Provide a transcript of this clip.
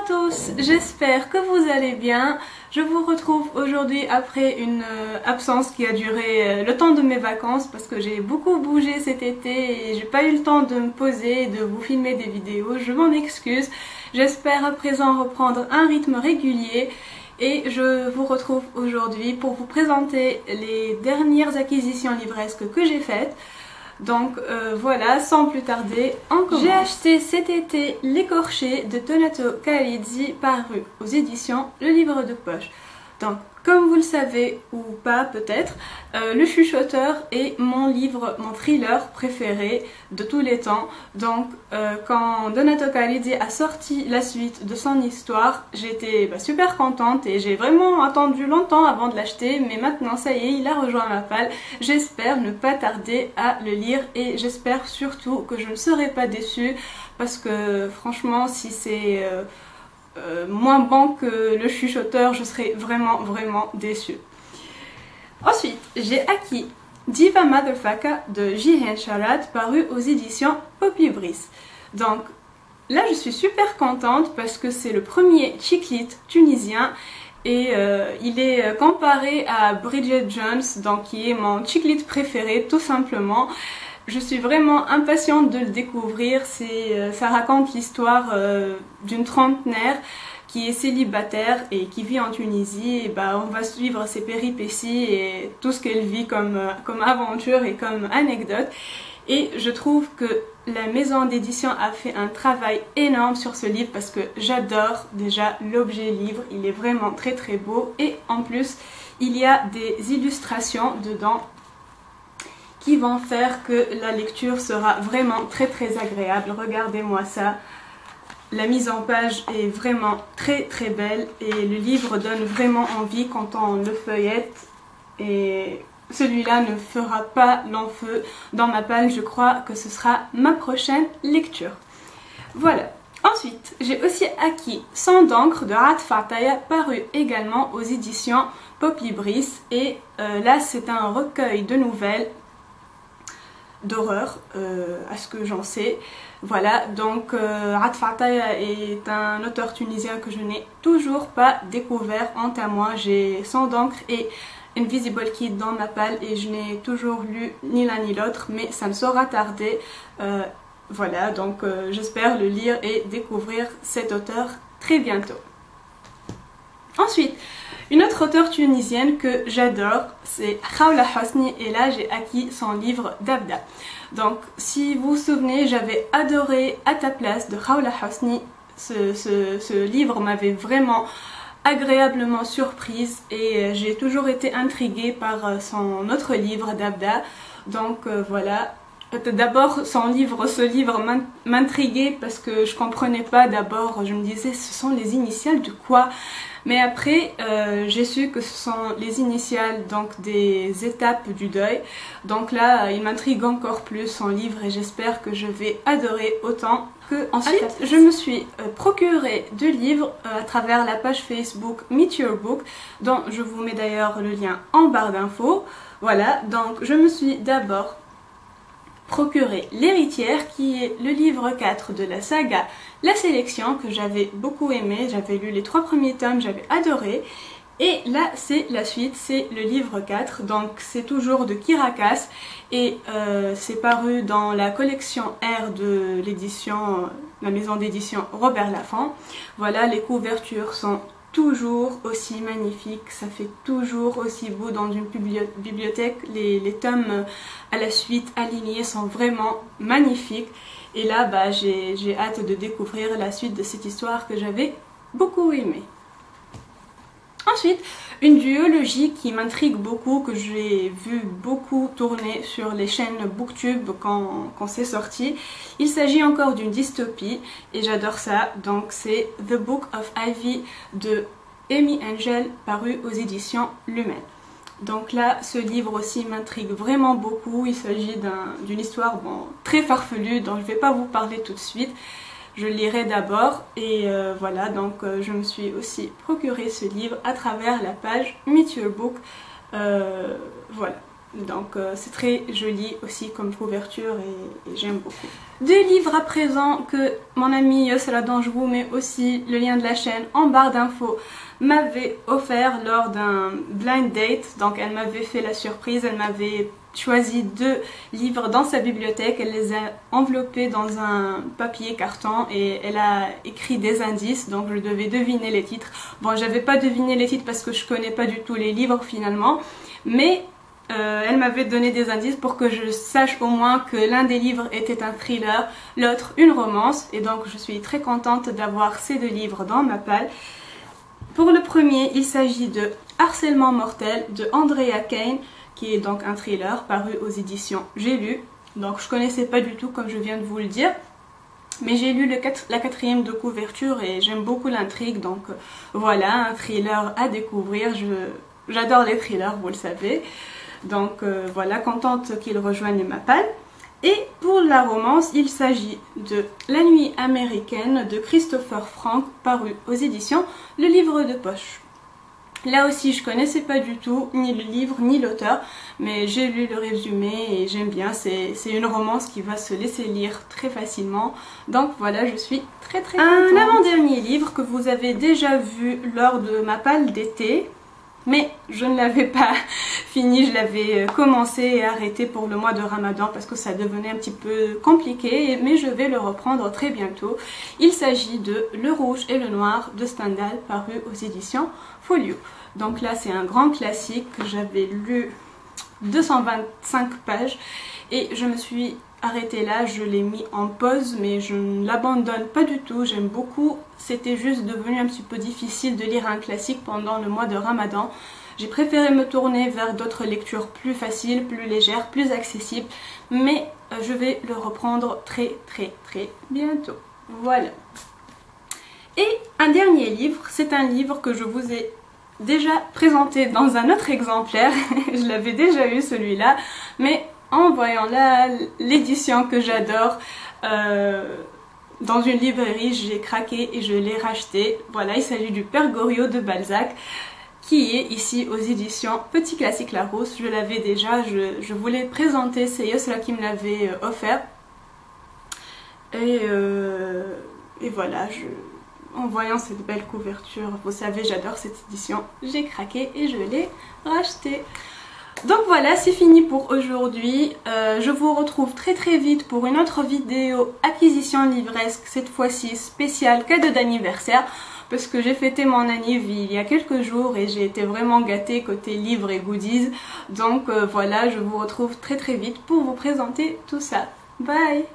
tous, j'espère que vous allez bien. Je vous retrouve aujourd'hui après une absence qui a duré le temps de mes vacances parce que j'ai beaucoup bougé cet été et j'ai pas eu le temps de me poser et de vous filmer des vidéos. Je m'en excuse. J'espère à présent reprendre un rythme régulier et je vous retrouve aujourd'hui pour vous présenter les dernières acquisitions livresques que j'ai faites. Donc voilà, sans plus tarder, on commence. J'ai acheté cet été L'écorché de Donato Calizzi, paru aux éditions Le Livre de Poche. Donc comme vous le savez ou pas peut-être, Le Chuchoteur est mon livre, mon thriller préféré de tous les temps. Donc quand Donato Calizzi a sorti la suite de son histoire, j'étais super contente et j'ai vraiment attendu longtemps avant de l'acheter. Mais maintenant ça y est, il a rejoint ma palle. J'espère ne pas tarder à le lire et j'espère surtout que je ne serai pas déçue parce que franchement si c'est moins bon que Le Chuchoteur, je serais vraiment déçue. Ensuite, j'ai acquis Diva Motherfucker de Jihen Sharat, paru aux éditions Poppy Donc là, je suis super contente parce que c'est le premier chick lit tunisien et il est comparé à Bridget Jones, donc qui est mon chick lit préféré tout simplement. Je suis vraiment impatiente de le découvrir. Ça raconte l'histoire d'une trentenaire qui est célibataire et qui vit en Tunisie. Et on va suivre ses péripéties et tout ce qu'elle vit comme aventure et comme anecdote. Et je trouve que la maison d'édition a fait un travail énorme sur ce livre parce que j'adore déjà l'objet livre. Il est vraiment très beau et en plus il y a des illustrations dedans qui vont faire que la lecture sera vraiment très agréable. Regardez-moi ça. La mise en page est vraiment très belle et le livre donne vraiment envie quand on le feuillette. Et celui-là ne fera pas long feu dans ma palle. Je crois que ce sera ma prochaine lecture. Voilà. Ensuite, j'ai aussi acquis Sang d'encre de Rat Fataya, paru également aux éditions Poppy et là c'est un recueil de nouvelles d'horreur, à ce que j'en sais. Voilà, donc Rat Fataya est un auteur tunisien que je n'ai toujours pas découvert. Honte à moi, j'ai Sang d'encre et Invisible Kid dans ma palle et je n'ai toujours lu ni l'un ni l'autre, mais ça ne saura tarder. Voilà, donc j'espère le lire et découvrir cet auteur très bientôt. Ensuite, une autre auteure tunisienne que j'adore, c'est Khawla Hosni et là j'ai acquis son livre Dabda. Donc si vous vous souvenez, j'avais adoré À ta place de Khawla Hosni. Ce livre m'avait vraiment agréablement surprise et j'ai toujours été intriguée par son autre livre Dabda. Donc voilà. D'abord ce livre m'intriguait parce que je comprenais pas. D'abord je me disais ce sont les initiales de quoi, mais après j'ai su que ce sont les initiales donc des étapes du deuil. Donc là il m'intrigue encore plus son livre et j'espère que je vais adorer autant que ensuite. Je me suis procuré 2 livres à travers la page Facebook Meet Your Book, dont je vous mets d'ailleurs le lien en barre d'infos. Voilà, donc je me suis d'abord procuré L'Héritière, qui est le livre 4 de la saga La Sélection, que j'avais beaucoup aimé. J'avais lu les 3 premiers tomes, j'avais adoré. Et là c'est la suite, c'est le livre 4, donc c'est toujours de Kirakas et c'est paru dans la collection R de l'édition, la maison d'édition Robert Laffont. Voilà, les couvertures sont toujours aussi magnifique, ça fait toujours aussi beau dans une bibliothèque. Les tomes à la suite alignés sont vraiment magnifiques et là j'ai hâte de découvrir la suite de cette histoire que j'avais beaucoup aimée. Ensuite, une duologie qui m'intrigue beaucoup, que j'ai vu beaucoup tourner sur les chaînes Booktube quand c'est sorti. Il s'agit encore d'une dystopie et j'adore ça. Donc c'est The Book of Ivy de Amy Angel, paru aux éditions Lumen. Donc là, ce livre aussi m'intrigue vraiment beaucoup. Il s'agit d'une histoire très farfelue dont je ne vais pas vous parler tout de suite. Je le lirai d'abord et voilà, donc je me suis aussi procuré ce livre à travers la page Meet Your Book. Voilà. Donc c'est très joli aussi comme couverture et j'aime beaucoup. Deux livres à présent que mon amie Yosra, dont je vous mets aussi le lien de la chaîne en barre d'infos, m'avait offert lors d'un blind date. Donc elle m'avait fait la surprise, elle m'avait choisi deux livres dans sa bibliothèque, elle les a enveloppés dans un papier carton et elle a écrit des indices, donc je devais deviner les titres. Bon, j'avais pas deviné les titres parce que je connais pas du tout les livres finalement, mais elle m'avait donné des indices pour que je sache au moins que l'un des livres était un thriller, l'autre une romance, et donc je suis très contente d'avoir ces deux livres dans ma palle. Pour le premier, il s'agit de Harcèlement mortel de Andrea Kane, qui est donc un thriller paru aux éditions J'ai lu. Donc je connaissais pas du tout comme je viens de vous le dire, mais j'ai lu la quatrième de couverture et j'aime beaucoup l'intrigue, donc voilà, un thriller à découvrir. J'adore les thrillers, vous le savez. Donc voilà, contente qu'il rejoigne ma palle. Et pour la romance, il s'agit de La nuit américaine de Christopher Frank, paru aux éditions Le Livre de Poche. Là aussi, je connaissais pas du tout ni le livre ni l'auteur, mais j'ai lu le résumé et j'aime bien. C'est une romance qui va se laisser lire très facilement. Donc voilà, je suis très contente. Un avant-dernier livre que vous avez déjà vu lors de ma palle d'été, mais je ne l'avais pas fini, je l'avais commencé et arrêté pour le mois de Ramadan parce que ça devenait un petit peu compliqué, mais je vais le reprendre très bientôt. Il s'agit de Le Rouge et le Noir de Stendhal, paru aux éditions Folio. Donc là c'est un grand classique que j'avais lu 225 pages et je me suis arrêtée là, je l'ai mis en pause mais je ne l'abandonne pas du tout, j'aime beaucoup. C'était juste devenu un petit peu difficile de lire un classique pendant le mois de Ramadan. J'ai préféré me tourner vers d'autres lectures plus faciles, plus légères, plus accessibles, mais je vais le reprendre très bientôt. Voilà. Et un dernier livre, c'est un livre que je vous ai déjà présenté dans un autre exemplaire. Je l'avais déjà eu celui-là, mais en voyant là l'édition que j'adore dans une librairie, j'ai craqué et je l'ai racheté. Voilà, il s'agit du Père Goriot de Balzac, qui est ici aux éditions Petit Classique Larousse. Je l'avais déjà, je voulais le présenter, c'est Yosra qui me l'avait offert. Et voilà, en voyant cette belle couverture, vous savez, j'adore cette édition, j'ai craqué et je l'ai racheté. Donc voilà, c'est fini pour aujourd'hui. Je vous retrouve très vite pour une autre vidéo acquisition livresque, cette fois-ci spéciale cadeau d'anniversaire, parce que j'ai fêté mon anniv il y a quelques jours et j'ai été vraiment gâtée côté livres et goodies. Donc voilà, je vous retrouve très vite pour vous présenter tout ça. Bye!